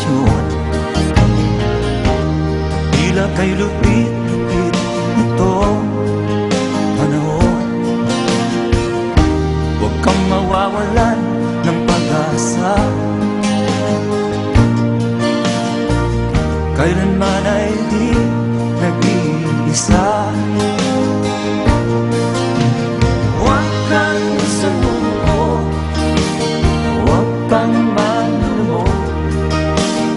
desisyon. Tila kay lupit-lupit itong panahon. Huwag kang mawawalan ng pag-asa, kailanman ay di nag-iisa. Huwag kang sumuko, huwag kang manlumod,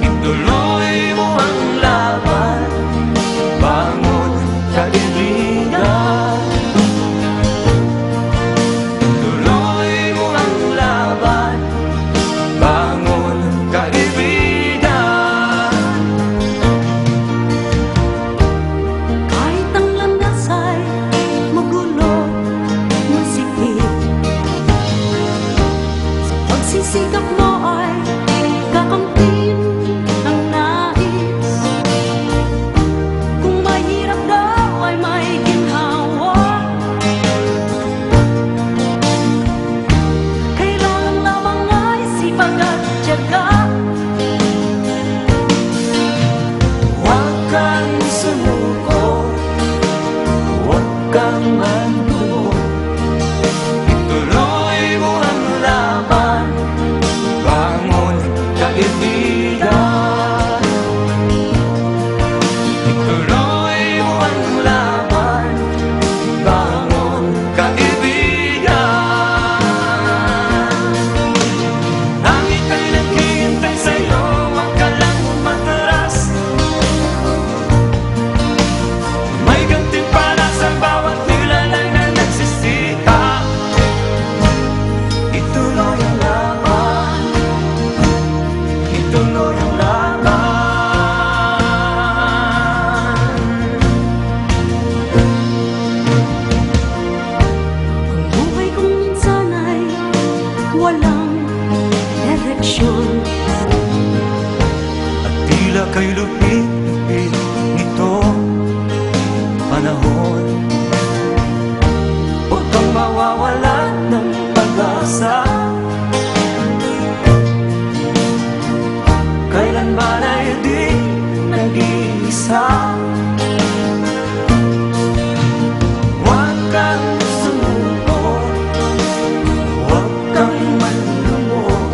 ituloy mo ang laban, bangon kaibigan. Ituloy mo ang laban, bangon kaibigan. Kahit ang landas ay magulo, masikip, sa pagsisikap mo ay kakamtin ang nais. Kung mahirap daw ay may ginhawa, kailangan lamang ay sipag at tiyaga. Huwag kang sumuko, huwag kang manlumod, ituloy mo ang laban, bangon kaibigan. Ituloy mo ang laban, bangon kaibigan. Langit ay naghihintay sa'yo, huwag ka lang umatras. May gantimpala sa bawat nilalang na nagsisikap. Ituloy ang laban, ituloy ang laban. Ang buhay kong minsan ay walang direksyon. At tila kay lupit-lupit nitong panahon. Huwag kang mawawalan ng pag-asa, kailanman ay di nag-iisa. Huwag kang sumuko, huwag kang manlumod,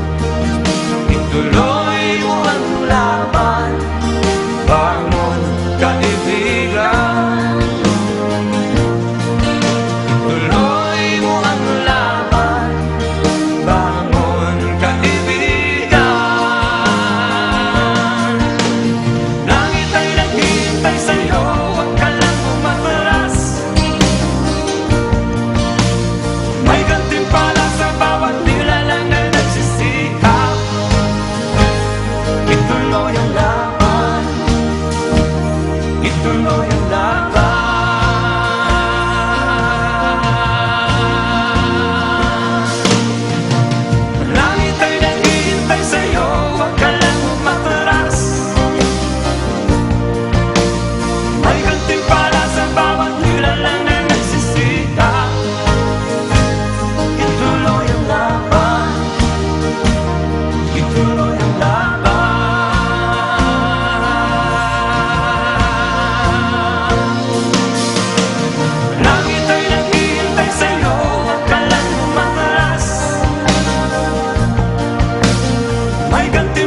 ituloy mo ang laban, bangon kaibigan. Ituloy mo ang laban, bangon kaibigan. Langit ay naghihintay sa'yo, huwag ka lang umatras. May gantimpala sa bawat nilalang na nagsisikap. Ituloy ang laban, ituloy ang laban. Langit ay naghihintay sa'yo, huwag ka lang umatras. May gantimpala sa bawat nilalang na nagsisikap. Ituloy ang laban, ituloy ang laban. Langit ay naghihintay sa'yo, huwag ka lang umatras. May gantimpala